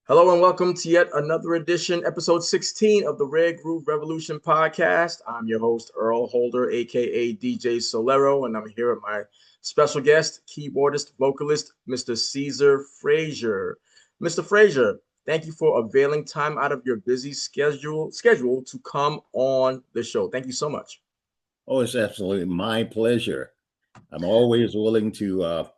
Hello and welcome to yet another edition, episode 16 of the Red Groove Revolution podcast. I'm your host, Earl Holder, aka DJ Solero, and I'm here with my special guest, keyboardist, vocalist, Mr. Caesar Frazier. Mr. Frazier, thank you for availing time out of your busy schedule to come on the show. Thank you so much. Oh, it's absolutely my pleasure. I'm always willing to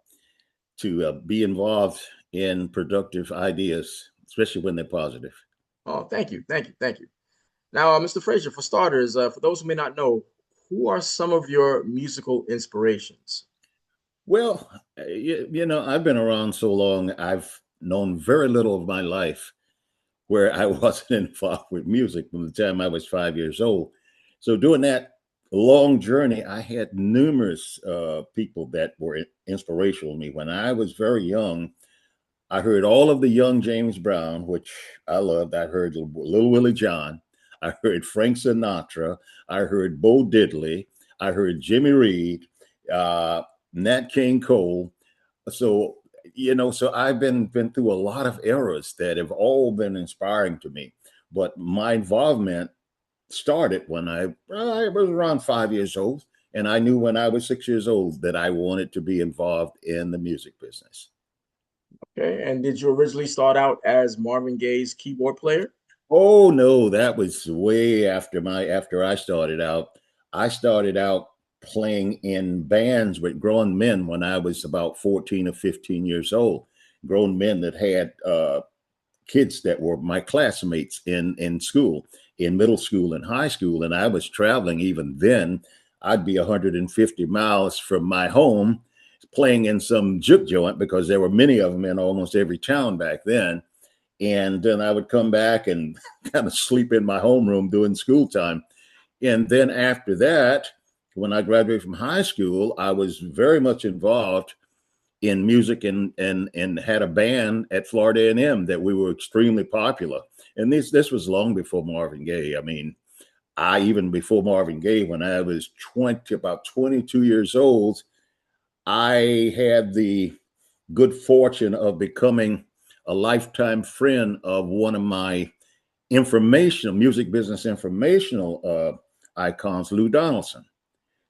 be involved in productive ideas, especially when they're positive. Oh, thank you. Now, Mr. Frazier, for starters, for those who may not know, who are some of your musical inspirations? Well, I've been around so long. I've known very little of my life where I wasn't involved with music from the time I was 5 years old. So during that long journey, I had numerous people that were inspirational to me. When I was very young, I heard all of the young James Brown, which I loved. I heard Little Willie John. I heard Frank Sinatra. I heard Bo Diddley. I heard Jimmy Reed, Nat King Cole. So so I've been through a lot of eras that have all been inspiring to me. But my involvement started when I was around 5 years old, and I knew when I was 6 years old that I wanted to be involved in the music business. Okay, and did you originally start out as Marvin Gaye's keyboard player? Oh no, that was way after I started out. I started out playing in bands with grown men when I was about 14 or 15 years old. Grown men that had kids that were my classmates in school, in middle school and high school, and I was traveling even then. I'd be 150 miles from my home playing in some juke joint because there were many of them in almost every town back then. And then I would come back and kind of sleep in my homeroom during school time. And then after that, when I graduated from high school, I was very much involved in music and had a band at Florida A&M that we were extremely popular. And this was long before Marvin Gaye. I mean, I even before Marvin Gaye, when I was about 22 years old, I had the good fortune of becoming a lifetime friend of one of my music business informational icons, Lou Donaldson.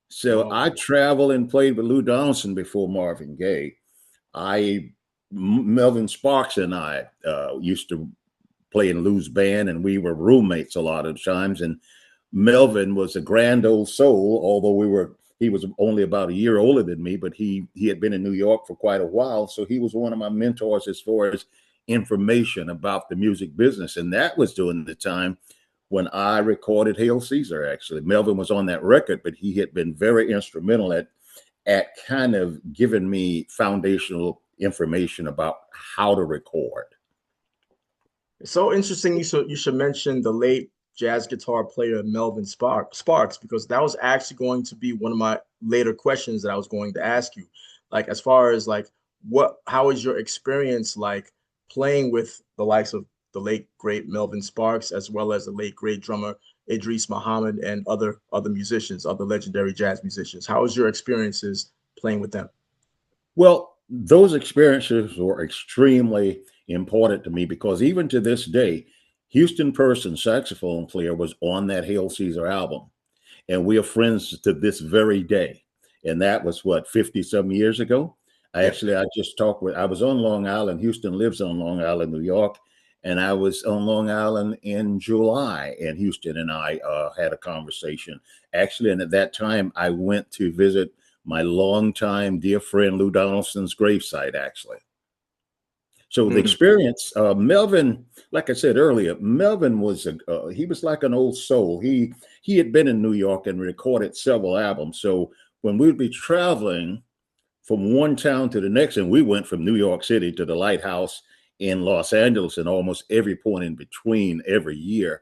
So Oh, I traveled and played with Lou Donaldson before Marvin Gaye. Melvin Sparks and I used to play in Lou's band, and we were roommates a lot of times. And Melvin was a grand old soul, although he was only about a year older than me, but he had been in New York for quite a while. So he was one of my mentors as far as information about the music business. And that was during the time when I recorded Hail Caesar, actually. Melvin was on that record, but he had been very instrumental at kind of giving me foundational information about how to record. it's so interesting. You should mention the late jazz guitar player Melvin Sparks, because that was actually going to be one of my later questions that I was going to ask you. Like, as far as like how is your experience like playing with the likes of the late great Melvin Sparks, as well as the late great drummer Idris Muhammad, and other musicians, other legendary jazz musicians? How was your experiences playing with them? Well, those experiences were extremely important to me because even to this day, Houston Person, saxophone player, was on that Hail Caesar album. And we are friends to this very day. And that was what, 50 some years ago? Yeah. I just I was on Long Island. Houston lives on Long Island, New York. And I was on Long Island in July, and Houston and I had a conversation. Actually, and at that time, I went to visit my longtime dear friend Lou Donaldson's gravesite, actually. So the Mhm. experience, Melvin, like I said earlier, Melvin was he was like an old soul. He had been in New York and recorded several albums. So when we'd be traveling from one town to the next, and we went from New York City to the Lighthouse in Los Angeles and almost every point in between every year,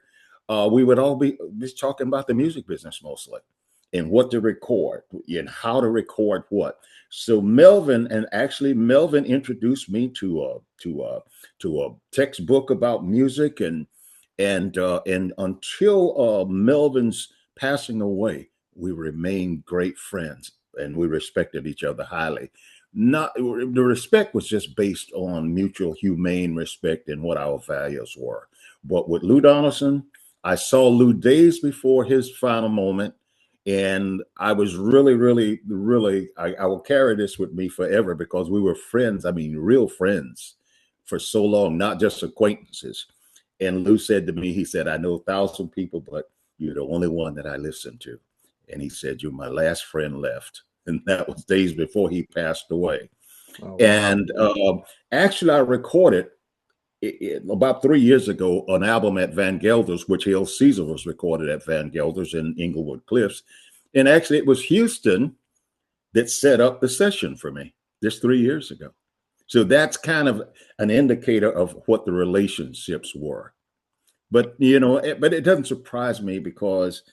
we would all be just talking about the music business mostly and what to record and how to record what. So Melvin introduced me to a textbook about music and until Melvin's passing away, we remained great friends and we respected each other highly. Not the respect was just based on mutual humane respect and what our values were. But with Lou Donaldson, I saw Lou days before his final moment, and I was really, really, really, I will carry this with me forever because we were friends. I mean, real friends for so long, not just acquaintances. And Lou said to me, he said, I know 1,000 people, but you're the only one that I listen to. And he said, you're my last friend left. And that was days before he passed away. Oh, wow. And actually, I recorded about 3 years ago an album at Van Gelder's, which Hail Caesar was recorded at Van Gelder's in Inglewood Cliffs. And actually, it was Houston that set up the session for me just 3 years ago. So that's kind of an indicator of what the relationships were. But, but it doesn't surprise me because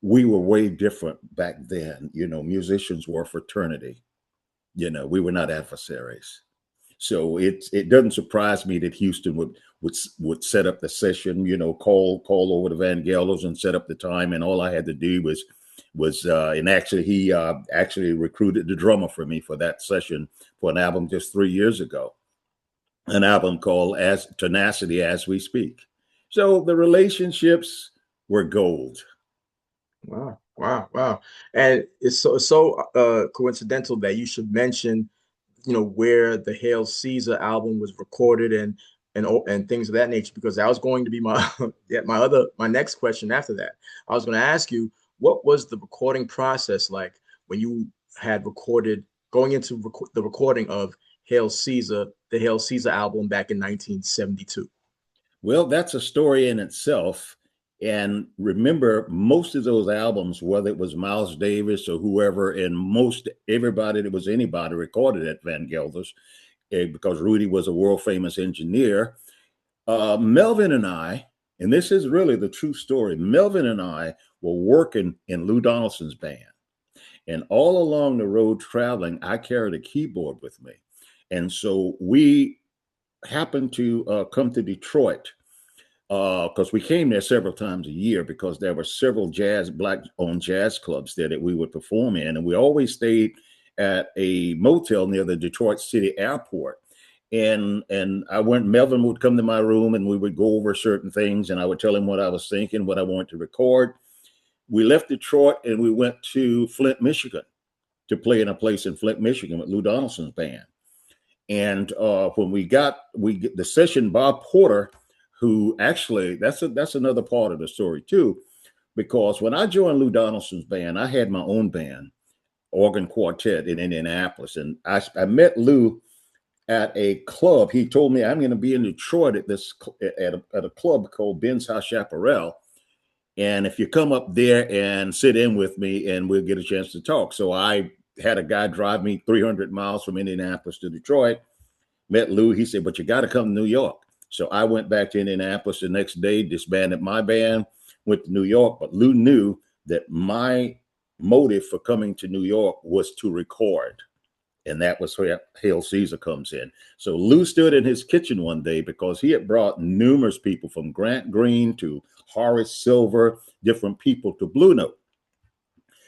we were way different back then. Musicians were a fraternity. We were not adversaries. So it doesn't surprise me that Houston would set up the session, call over to Van Gelder's and set up the time. And all I had to do and actually he actually recruited the drummer for me for that session for an album just 3 years ago, an album called As Tenacity As We Speak. So the relationships were gold. Wow, wow, wow. And it's so coincidental that you should mention, where the Hail Caesar album was recorded and things of that nature, because that was going to be my my next question after that. I was going to ask you, what was the recording process like when you had recorded going into the recording of the Hail Caesar album back in 1972? Well, that's a story in itself. And remember, most of those albums, whether it was Miles Davis or whoever, and everybody that was anybody recorded at Van Gelder's, because Rudy was a world famous engineer. Melvin and I, and this is really the true story, Melvin and I were working in Lou Donaldson's band. And all along the road traveling, I carried a keyboard with me. And so we happened to come to Detroit because we came there several times a year because there were several black-owned jazz clubs there that we would perform in. And we always stayed at a motel near the Detroit City Airport. And Melvin would come to my room and we would go over certain things and I would tell him what I was thinking, what I wanted to record. We left Detroit and we went to Flint, Michigan to play in a place in Flint, Michigan with Lou Donaldson's band. And when we get the session, Bob Porter, who actually, that's another part of the story too, because when I joined Lou Donaldson's band, I had my own band, organ quartet in Indianapolis. And I met Lou at a club. He told me, I'm going to be in Detroit at a club called Ben's House Chaparral. And if you come up there and sit in with me and we'll get a chance to talk. So I had a guy drive me 300 miles from Indianapolis to Detroit, met Lou. He said, but you got to come to New York. So I went back to Indianapolis the next day, disbanded my band, went to New York. But Lou knew that my motive for coming to New York was to record. And that was where Hail Caesar comes in. So Lou stood in his kitchen one day because he had brought numerous people from Grant Green to Horace Silver, different people to Blue Note.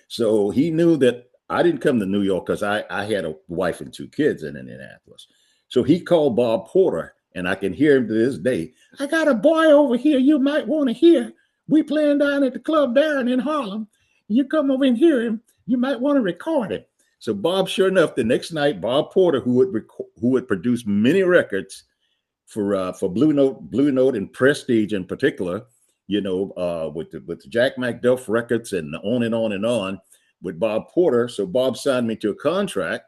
So he knew that I didn't come to New York because I had a wife and 2 kids in Indianapolis. So he called Bob Porter, and I can hear him to this day. I got a boy over here you might want to hear. We playing down at the Club Darren in Harlem. You come over and hear him. You might want to record him. So Bob, sure enough, the next night, Bob Porter, who would produce many records for Blue Note and Prestige in particular, with the Jack McDuff records and on and on and on with Bob Porter. So Bob signed me to a contract.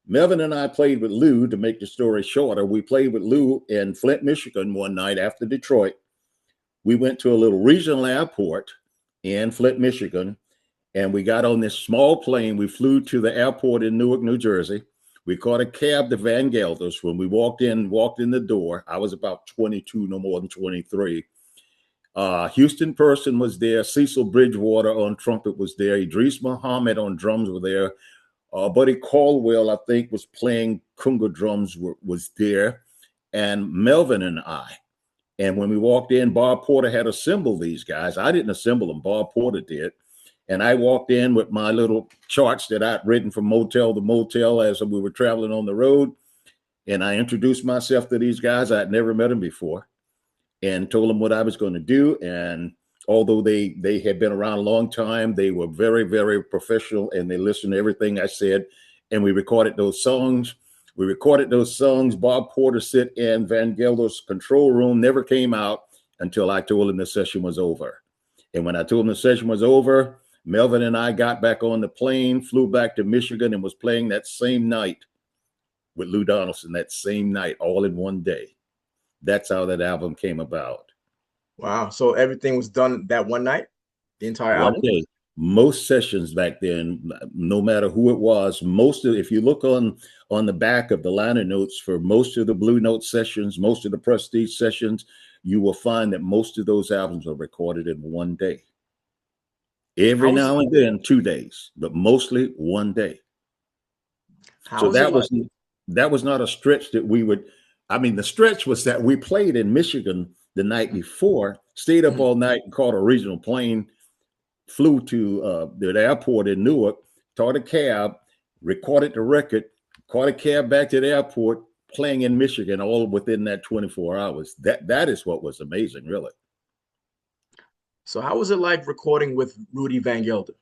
Melvin and I played with Lou. To make the story shorter, we played with Lou in Flint, Michigan one night after Detroit. We went to a little regional airport in Flint, Michigan, and we got on this small plane. We flew to the airport in Newark, New Jersey. We caught a cab to Van Gelder's. When we walked in the door, I was about 22, no more than 23. Houston Person was there. Cecil Bridgewater on trumpet was there. Idris Muhammad on drums were there. Buddy Caldwell, I think, was playing conga drums, was there. And Melvin and I. And when we walked in, Bob Porter had assembled these guys. I didn't assemble them. Bob Porter did. And I walked in with my little charts that I'd written from motel to motel as we were traveling on the road. And I introduced myself to these guys. I'd never met them before, and told them what I was going to do. And although they had been around a long time, they were very, very professional, and they listened to everything I said. And we recorded those songs. Bob Porter sit in Van Gelder's control room, never came out until I told him the session was over. And when I told him the session was over, Melvin and I got back on the plane, flew back to Michigan, and was playing that same night with Lou Donaldson, that same night, all in one day. That's how that album came about. Wow. So everything was done that one night, the entire album? Day. Most sessions back then, no matter who it was, if you look on the back of the liner notes for most of the Blue Note sessions, most of the Prestige sessions, you will find that most of those albums are recorded in one day. Every now and then, 2 days, but mostly one day. So that was not a stretch that we would. I mean, the stretch was that we played in Michigan the night before, stayed up all night and caught a regional plane, flew to the airport in Newark, caught a cab, recorded the record, caught a cab back to the airport, playing in Michigan, all within that 24 hours. That is what was amazing, really. So how was it like recording with Rudy Van Gelder?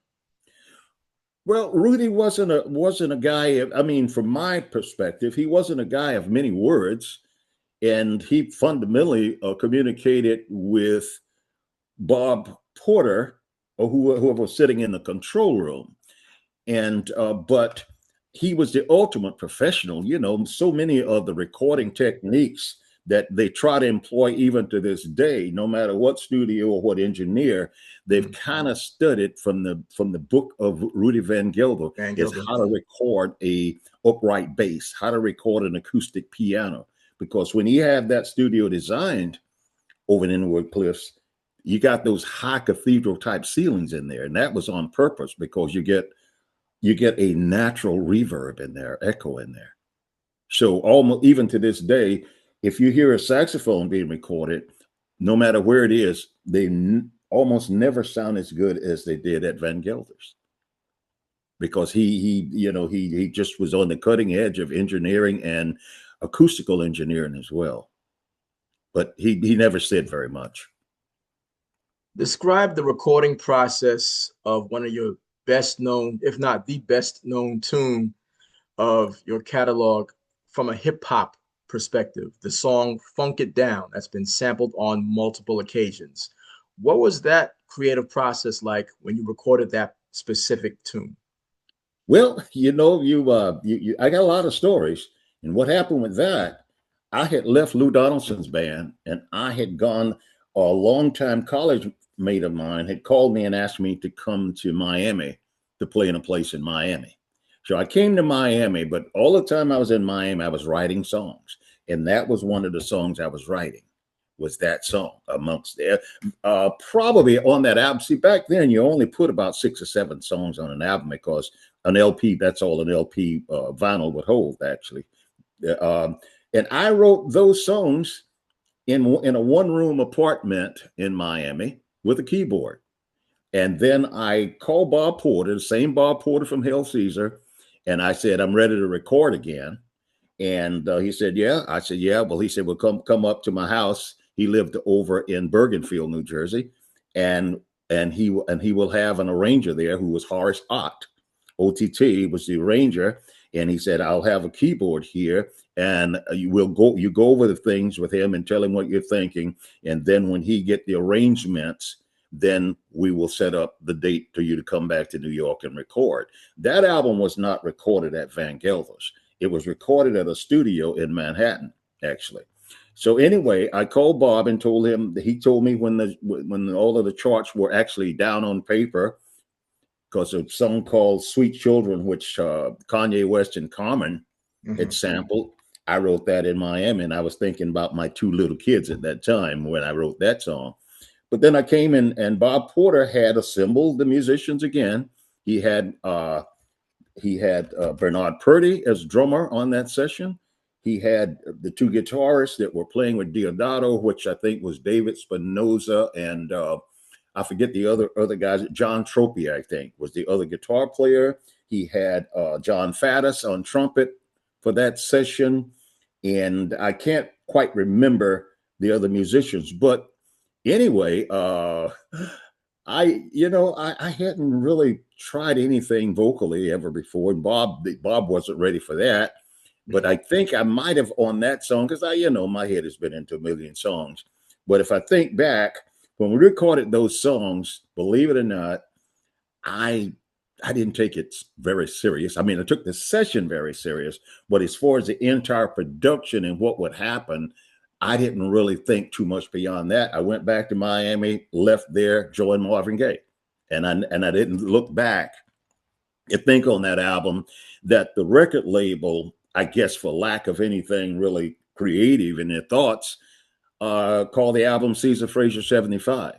Well, Rudy wasn't a guy. I mean, from my perspective, he wasn't a guy of many words, and he fundamentally communicated with Bob Porter, or whoever was sitting in the control room, and but he was the ultimate professional. You know, so many of the recording techniques that they try to employ even to this day, no matter what studio or what engineer, they've kind of studied from the book of Rudy Van Gelder, is how to record a upright bass, how to record an acoustic piano. Because when you have that studio designed over in Inwood Cliffs, you got those high cathedral type ceilings in there, and that was on purpose because you get a natural reverb in there, echo in there. So almost even to this day, if you hear a saxophone being recorded, no matter where it is, they almost never sound as good as they did at Van Gelder's, because he just was on the cutting edge of engineering and acoustical engineering as well. But he never said very much. Describe the recording process of one of your best known, if not the best known tune of your catalog from a hip hop perspective, the song Funk It Down, that's been sampled on multiple occasions. What was that creative process like when you recorded that specific tune? Well, I got a lot of stories. And what happened with that, I had left Lou Donaldson's band, and I had gone, a longtime college mate of mine had called me and asked me to come to Miami to play in a place in Miami. So I came to Miami, but all the time I was in Miami, I was writing songs. And that was one of the songs I was writing, was that song amongst there. Probably on that album. See, back then you only put about 6 or 7 songs on an album, because an LP, that's all an LP vinyl would hold, actually. And I wrote those songs in a one-room apartment in Miami with a keyboard. And then I called Bob Porter, the same Bob Porter from Hail Caesar, and I said, I'm ready to record again. And he said, yeah. I said, yeah. Well, he said, well, come up to my house. He lived over in Bergenfield, New Jersey, and he will have an arranger there who was Horace Ott. OTT was the arranger, and he said, I'll have a keyboard here, and you go over the things with him and tell him what you're thinking, and then when he get the arrangements, then we will set up the date for you to come back to New York and record. That album was not recorded at Van Gelder's. It was recorded at a studio in Manhattan, actually. So anyway, I called Bob and told him, he told me when all of the charts were actually down on paper, because of a song called Sweet Children, which Kanye West and Common had sampled. I wrote that in Miami, and I was thinking about my 2 little kids at that time when I wrote that song. But then I came in, and Bob Porter had assembled the musicians again. He had Bernard Purdy as drummer on that session. He had the 2 guitarists that were playing with Diodato, which I think was David Spinoza and I forget the other guys. John Tropy, I think, was the other guitar player. He had John Faddis on trumpet for that session, and I can't quite remember the other musicians. But anyway, I hadn't really tried anything vocally ever before. Bob wasn't ready for that. But I think I might have on that song, because my head has been into a million songs. But if I think back, when we recorded those songs, believe it or not, I didn't take it very serious. I mean, I took the session very serious, but as far as the entire production and what would happen, I didn't really think too much beyond that. I went back to Miami, left there, joined Marvin Gaye, and I didn't look back. You think on that album that the record label, I guess, for lack of anything really creative in their thoughts, called the album Caesar Frazier 75.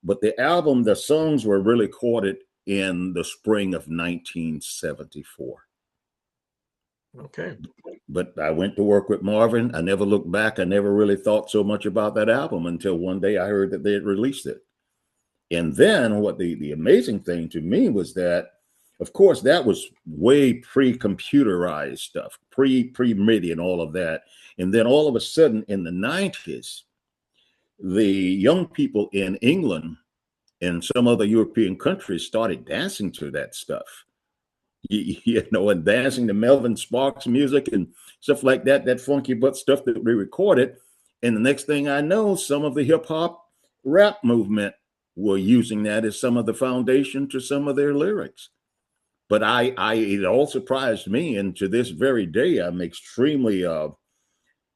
But the songs were really recorded in the spring of 1974. Okay. But I went to work with Marvin. I never looked back. I never really thought so much about that album until one day I heard that they had released it. And then what the amazing thing to me was that, of course, that was way pre-computerized stuff, pre-MIDI and all of that. And then all of a sudden in the 90s, the young people in England and some other European countries started dancing to that stuff, and dancing to Melvin Sparks music and stuff like that, that funky butt stuff that we recorded. And the next thing I know, some of the hip hop rap movement were using that as some of the foundation to some of their lyrics. But it all surprised me. And to this very day, I'm extremely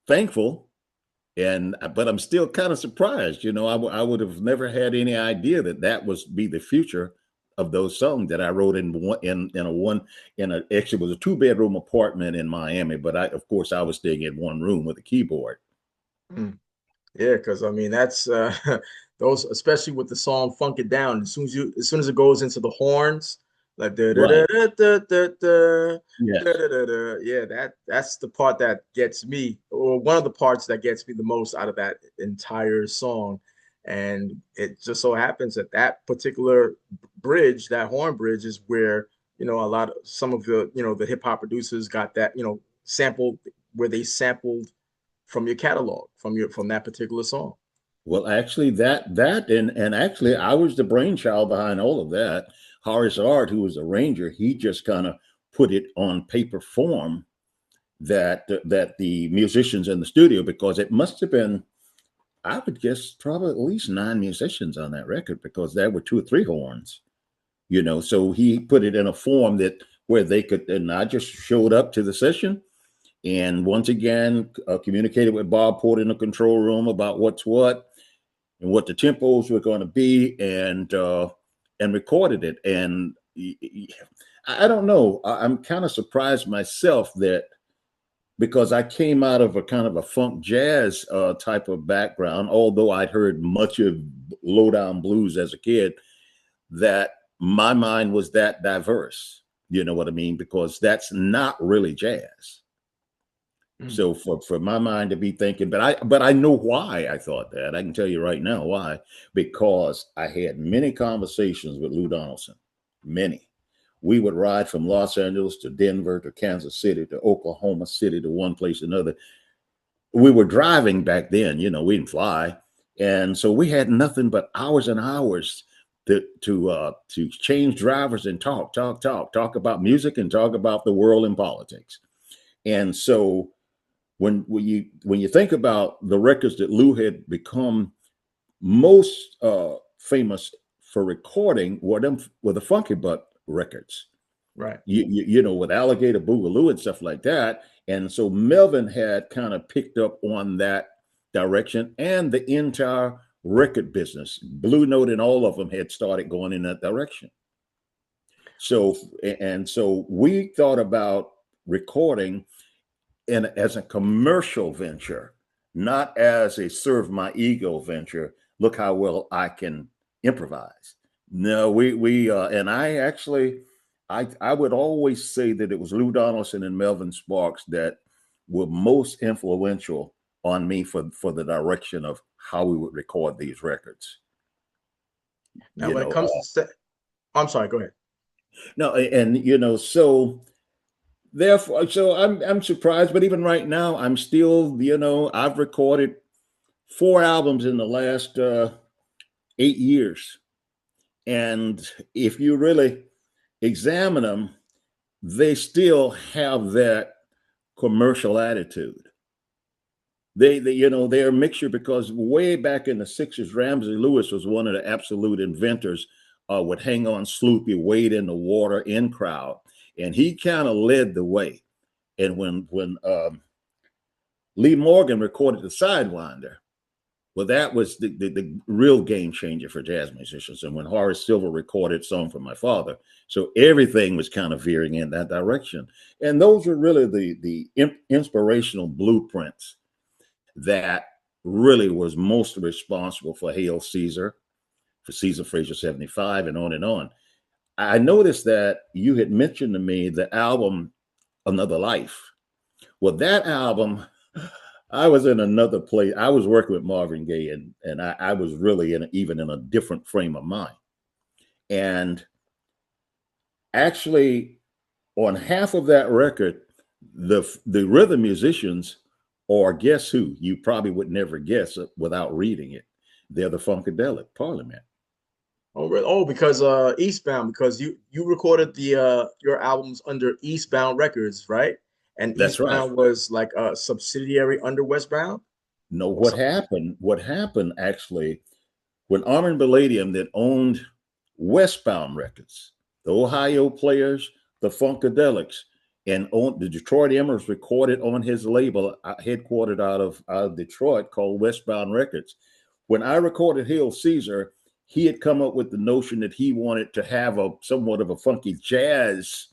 thankful. But I'm still kind of surprised. I would have never had any idea that was be the future of those songs that I wrote actually it was a 2-bedroom apartment in Miami. But of course I was staying in one room with a keyboard. Yeah, because I mean that's those, especially with the song "Funk It Down." As soon as it goes into the horns, like da da da da da da da, yeah, that's the part that gets me, or one of the parts that gets me the most out of that entire song. And it just so happens that that particular bridge, that horn bridge, is where some of the the hip hop producers got that sample, where they sampled from your catalog, from that particular song. Well, actually, and actually, I was the brainchild behind all of that. Horace Art, who was the arranger, he just kind of put it on paper form that the musicians in the studio, because it must have been, I would guess, probably at least 9 musicians on that record, because there were 2 or 3 horns, so he put it in a form that where they could, and I just showed up to the session and once again communicated with Bob Porter in the control room about what's what and what the tempos were going to be, and recorded it. And I don't know, I'm kind of surprised myself that, because I came out of a kind of a funk jazz type of background, although I'd heard much of lowdown blues as a kid, that my mind was that diverse. You know what I mean? Because that's not really jazz. So for my mind to be thinking, but I know why I thought that. I can tell you right now why. Because I had many conversations with Lou Donaldson. Many. We would ride from Los Angeles to Denver to Kansas City to Oklahoma City to one place or another. We were driving back then, we didn't fly. And so we had nothing but hours and hours to change drivers and talk about music and talk about the world and politics. And so when you think about the records that Lou had become most famous for recording, were the Funky Butt records, right? With Alligator Boogaloo and stuff like that. And so Melvin had kind of picked up on that direction, and the entire record business, Blue Note and all of them, had started going in that direction. So we thought about recording as a commercial venture, not as a serve my ego venture. Look how well I can improvise. No, we and I would always say that it was Lou Donaldson and Melvin Sparks that were most influential on me for the direction of how we would record these records. Now, You when it know, comes to I'm sorry, go ahead. no, and so therefore, so I'm surprised, but even right now, I'm still, I've recorded 4 albums in the last 8 years, and if you really examine them, they still have that commercial attitude. They're a mixture because way back in the '60s, Ramsey Lewis was one of the absolute inventors. Would hang on Sloopy, wade in the water in crowd, and he kind of led the way. And when Lee Morgan recorded the Sidewinder, well, that was the real game changer for jazz musicians. And when Horace Silver recorded "Song for My Father," so everything was kind of veering in that direction. And those were really the inspirational blueprints that really was most responsible for Hail Caesar, for Caesar Frazier 75, and on and on. I noticed that you had mentioned to me the album Another Life. Well, that album, I was in another place. I was working with Marvin Gaye, and I was really even in a different frame of mind. And actually, on half of that record, the rhythm musicians, or guess who? You probably would never guess it without reading it. They're the Funkadelic Parliament. Oh, really? Oh, because Eastbound, because you recorded the your albums under Eastbound Records, right? And That's right. Eastbound was like a subsidiary under Westbound No, or what something. happened? What happened actually when Armin Palladium that owned Westbound Records, the Ohio Players, the Funkadelics, and the Detroit Emeralds recorded on his label, headquartered out of Detroit, called Westbound Records. When I recorded Hail Caesar, he had come up with the notion that he wanted to have a somewhat of a funky jazz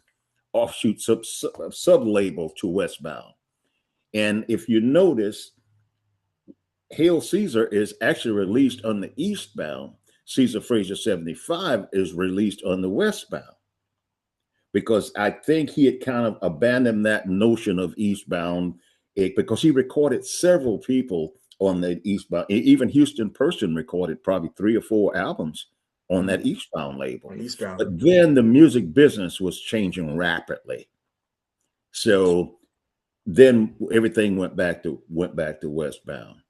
offshoot sub label to Westbound. And if you notice, Hail Caesar is actually released on the Eastbound. Caesar Frazier 75 is released on the Westbound because I think he had kind of abandoned that notion of Eastbound, because he recorded several people on the Eastbound. Even Houston Person recorded probably 3 or 4 albums on that Eastbound label. On Eastbound. But then the music business was changing rapidly. So then everything went back to Westbound.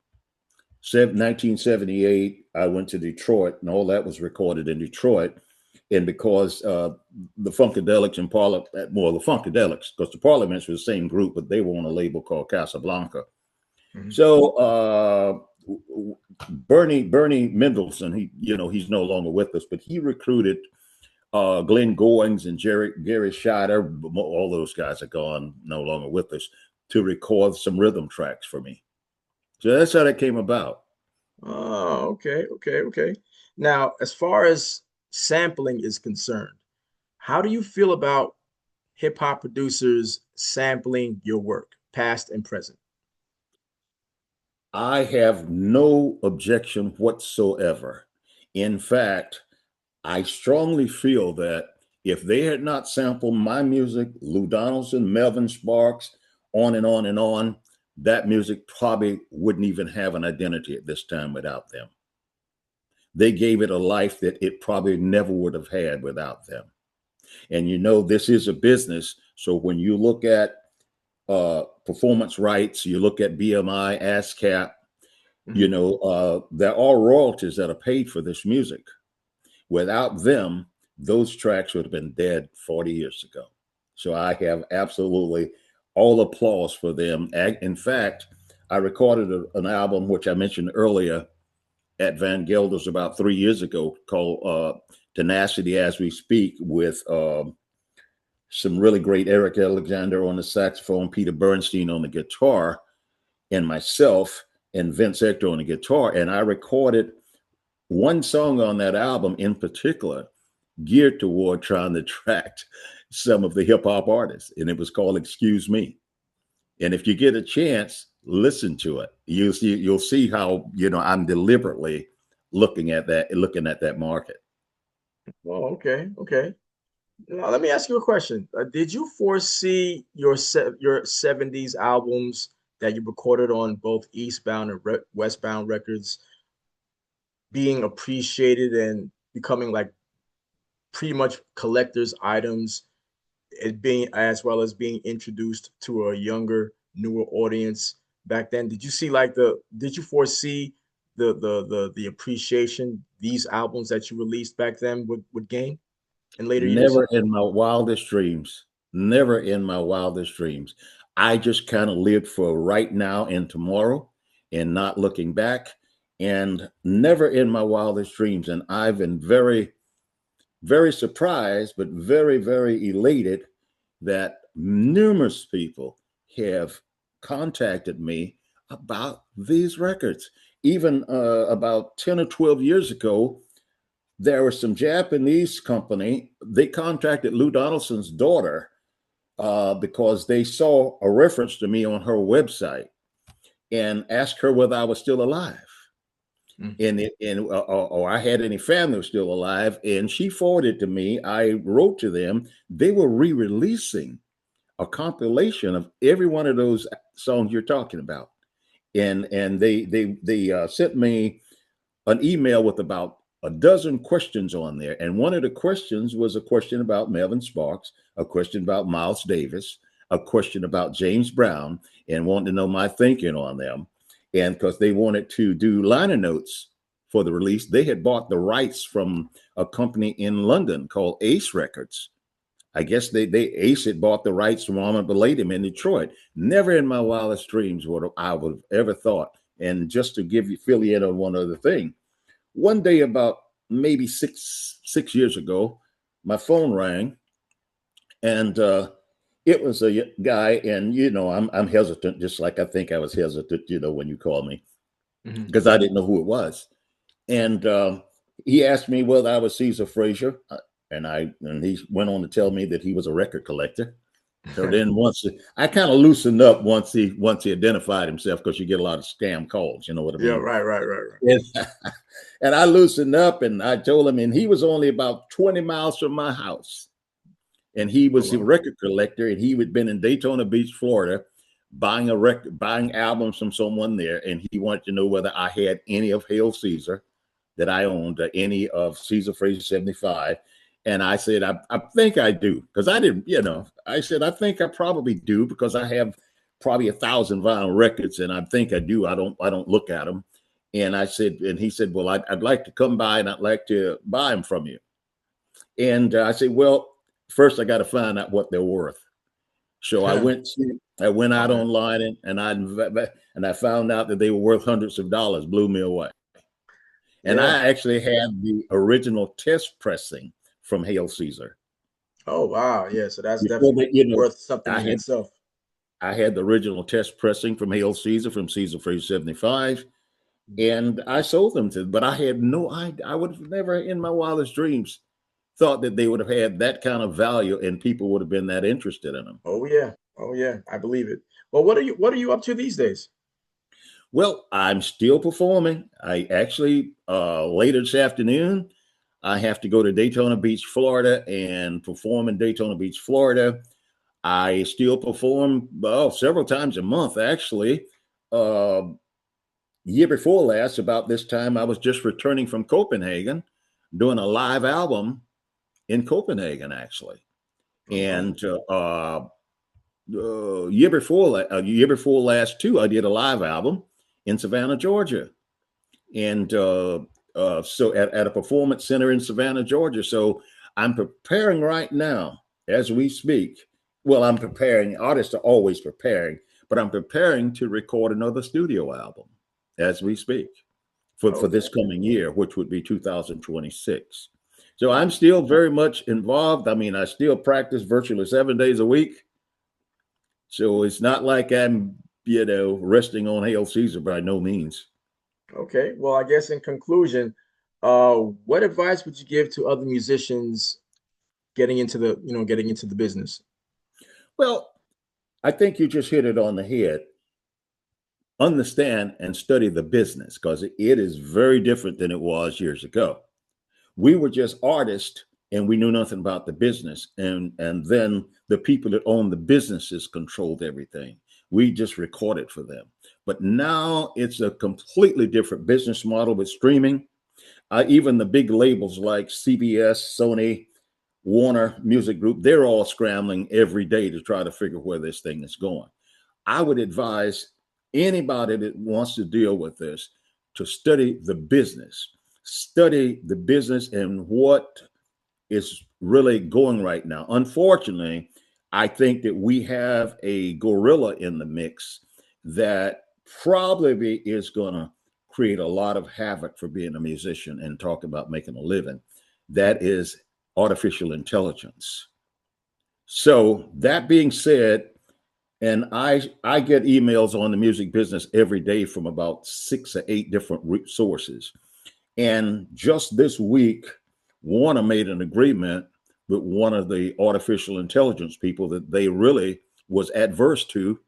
1978, I went to Detroit, and all that was recorded in Detroit. And because the Funkadelics and the Funkadelics, because the Parliaments were the same group, but they were on a label called Casablanca. So Bernie Mendelsohn, he's no longer with us, but he recruited Glenn Goings and Gary Scheider. All those guys are gone, no longer with us, to record some rhythm tracks for me. So that's how that came about. Oh, okay. Now, as far as sampling is concerned, how do you feel about hip hop producers sampling your work, past and present? I have no objection whatsoever. In fact, I strongly feel that if they had not sampled my music, Lou Donaldson, Melvin Sparks, on and on and on, that music probably wouldn't even have an identity at this time without them. They gave it a life that it probably never would have had without them. And this is a business. So when you look at performance rights, you look at BMI, ASCAP, there are royalties that are paid for this music. Without them, those tracks would have been dead 40 years ago. So I have absolutely all applause for them. In fact, I recorded an album, which I mentioned earlier, at Van Gelder's about 3 years ago, called Tenacity As We Speak, with some really great Eric Alexander on the saxophone, Peter Bernstein on the guitar, and myself and Vince Hector on the guitar. And I recorded one song on that album in particular geared toward trying to attract some of the hip hop artists. And it was called Excuse Me. And if you get a chance, listen to it. You'll see how, I'm deliberately looking at that market. Oh, okay. Now, let me ask you a question. Did you foresee your 70s albums that you recorded on both Eastbound and Westbound records being appreciated and becoming like pretty much collector's items, it being as well as being introduced to a younger, newer audience back then? Did you see like did you foresee the appreciation these albums that you released back then would gain in later years? Never in my wildest dreams. Never in my wildest dreams. I just kind of lived for right now and tomorrow and not looking back, and never in my wildest dreams. And I've been very, very surprised, but very, very elated that numerous people have contacted me about these records. Even about 10 or 12 years ago, there was some Japanese company, they contacted Lou Donaldson's daughter because they saw a reference to me on her website and asked her whether I was still alive. Or I had any family who was still alive. And she forwarded to me, I wrote to them, they were re-releasing a compilation of every one of those songs you're talking about. And they sent me an email with about a dozen questions on there. And one of the questions was a question about Melvin Sparks, a question about Miles Davis, a question about James Brown, and wanted to know my thinking on them. And because they wanted to do liner notes for the release, they had bought the rights from a company in London called Ace Records. I guess Ace had bought the rights from Armand Beladim in Detroit. Never in my wildest dreams would I would have ever thought. And just to fill you in on one other thing, one day about maybe six years ago, my phone rang, and it was a guy, and I'm hesitant, just like I think I was hesitant, when you called me, because I didn't know who it was, and he asked me whether I was Caesar Frazier, and he went on to tell me that he was a record collector. So then I kind of loosened up once he identified himself, because you get a lot of scam calls, you know what I mean? Yeah, right. And I loosened up, and I told him, and he was only about 20 miles from my house. And he was a record collector, and he had been in Daytona Beach, Florida, buying albums from someone there. And he wanted to know whether I had any of Hail Caesar that I owned, any of Caesar Frazier 75. And I said, I think I do, because I didn't, I said, I think I probably do, because I have probably 1,000 vinyl records, and I think I do. I don't look at them. And I said, and he said, well, I'd like to come by, and I'd like to buy them from you. And I said, well, first I got to find out what they're worth. So I went out online, and I found out that they were worth hundreds of dollars. Blew me away. And I actually had the original test pressing from Hail Caesar. Oh wow, yeah. So that's definitely worth something in itself. I had the original test pressing from Hail Caesar, from Caesar Frazier 75, and I sold them to. But I had no idea. I would have never, in my wildest dreams, thought that they would have had that kind of value, and people would have been that interested in them. Oh yeah, I believe it. Well, what are you up to these days? Well, I'm still performing. I actually later this afternoon, I have to go to Daytona Beach, Florida, and perform in Daytona Beach, Florida. I still perform several times a month, actually. Year before last, about this time, I was just returning from Copenhagen, doing a live album in Copenhagen, actually. And year before last too, I did a live album in Savannah, Georgia, and so at a performance center in Savannah, Georgia. So I'm preparing right now as we speak. Well, I'm preparing. Artists are always preparing, but I'm preparing to record another studio album as we speak for this coming year, which would be 2026. So I'm still very much involved. I mean, I still practice virtually 7 days a week. So it's not like I'm, resting on Hail Caesar by no means. Okay. Well, I guess in conclusion, what advice would you give to other musicians getting into the business? Well, I think you just hit it on the head. Understand and study the business, because it is very different than it was years ago. We were just artists, and we knew nothing about the business. And then the people that owned the businesses controlled everything. We just recorded for them. But now it's a completely different business model with streaming. Even the big labels like CBS, Sony, Warner Music Group, they're all scrambling every day to try to figure where this thing is going. I would advise anybody that wants to deal with this to study the business, and what is really going right now. Unfortunately, I think that we have a gorilla in the mix that probably is going to create a lot of havoc for being a musician and talk about making a living. That is artificial intelligence. So that being said, and I get emails on the music business every day from about 6 or 8 different sources. And just this week, Warner made an agreement with one of the artificial intelligence people that they really was adverse to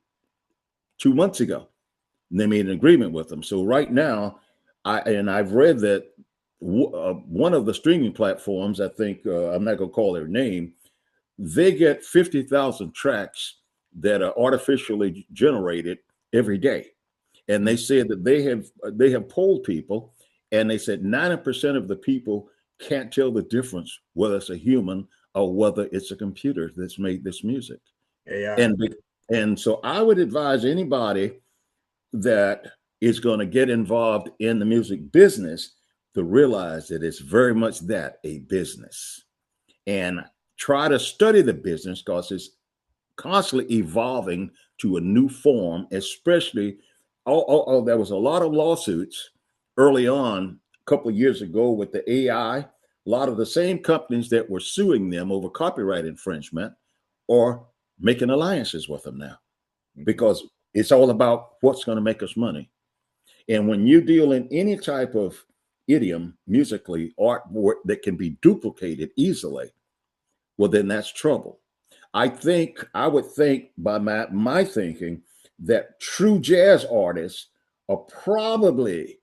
2 months ago. And they made an agreement with them. So right now, I've read that one of the streaming platforms, I think, I'm not going to call their name, they get 50,000 tracks that are artificially generated every day. And they said that they have polled people, and they said 90% of the people can't tell the difference whether it's a human or whether it's a computer that's made this music. Yeah. And so I would advise anybody that is going to get involved in the music business to realize that it's very much that, a business, and try to study the business because it's constantly evolving to a new form, especially there was a lot of lawsuits early on a couple of years ago with the AI. A lot of the same companies that were suing them over copyright infringement are making alliances with them now, because it's all about what's going to make us money. And when you deal in any type of idiom, musically, artwork that can be duplicated easily, well, then that's trouble. I would think by my thinking that true jazz artists are probably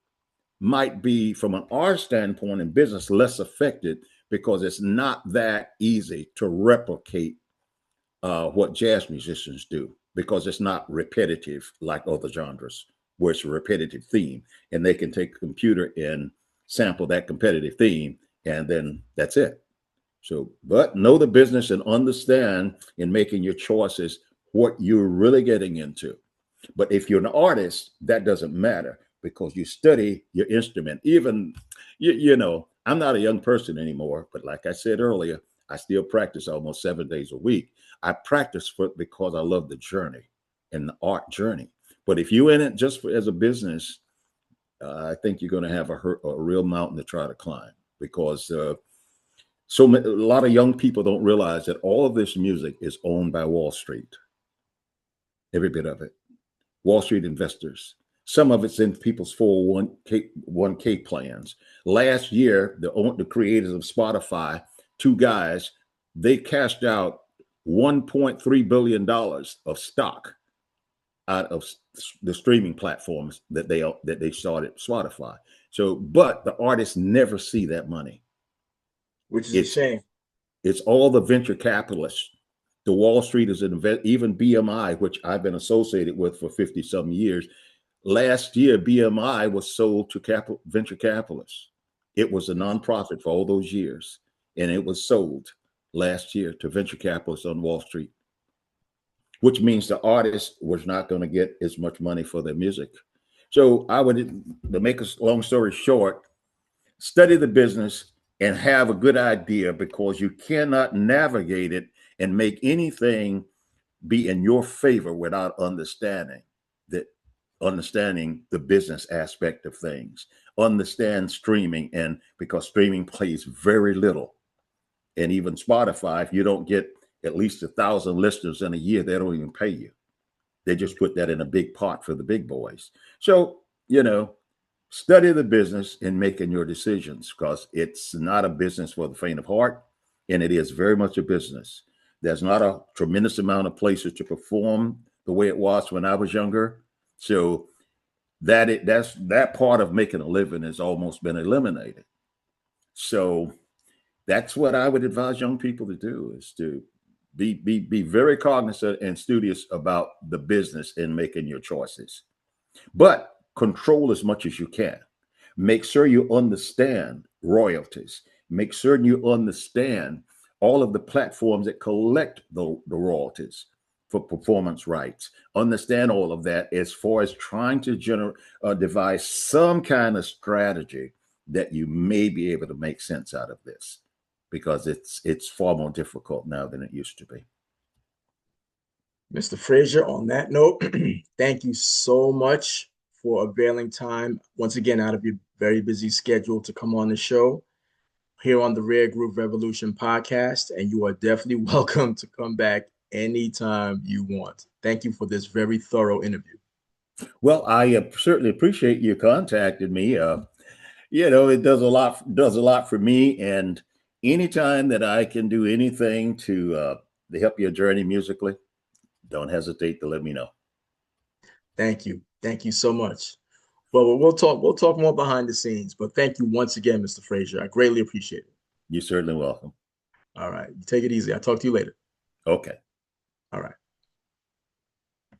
might be, from an art standpoint in business, less affected because it's not that easy to replicate what jazz musicians do, because it's not repetitive like other genres where it's a repetitive theme and they can take a computer and sample that competitive theme and then that's it. So, but know the business and understand in making your choices what you're really getting into. But if you're an artist, that doesn't matter because you study your instrument. Even, you know, I'm not a young person anymore, but like I said earlier, I still practice almost 7 days a week. I practice because I love the journey and the art journey. But if you're in it just as a business, I think you're going to have a real mountain to try to climb, because a lot of young people don't realize that all of this music is owned by Wall Street. Every bit of it. Wall Street investors. Some of it's in people's 401k plans. Last year, the creators of Spotify, 2 guys, they cashed out $1.3 billion of stock out of the streaming platforms that they started, Spotify. So, but the artists never see that money. Which is a shame. It's all the venture capitalists. The Wall Street is even BMI, which I've been associated with for 50-some years. Last year, BMI was sold to venture capitalists. It was a nonprofit for all those years, and it was sold last year to venture capitalists on Wall Street, which means the artist was not going to get as much money for their music. So I would, to make a long story short, study the business and have a good idea, because you cannot navigate it and make anything be in your favor without understanding the business aspect of things. Understand streaming, and because streaming plays very little. And even Spotify, if you don't get at least 1,000 listeners in a year, they don't even pay you. They just put that in a big pot for the big boys. So, study the business in making your decisions, because it's not a business for the faint of heart, and it is very much a business. There's not a tremendous amount of places to perform the way it was when I was younger. So that part of making a living has almost been eliminated. So that's what I would advise young people to do, is to be very cognizant and studious about the business in making your choices, but control as much as you can. Make sure you understand royalties. Make certain you understand all of the platforms that collect the royalties for performance rights. Understand all of that as far as trying to devise some kind of strategy that you may be able to make sense out of this, because it's far more difficult now than it used to be. Mr. Frazier, on that note, thank you so much for availing time once again out of your very busy schedule to come on the show here on the Rare Groove Revolution podcast. And you are definitely welcome to come back anytime you want. Thank you for this very thorough interview. Well, I certainly appreciate you contacting me. It does a lot for me, and anytime that I can do anything to help your journey musically, don't hesitate to let me know. Thank you. Thank you so much. Well, we'll talk more behind the scenes, but thank you once again, Mr. Frazier. I greatly appreciate it. You're certainly welcome. All right. You take it easy. I'll talk to you later. Okay. All right.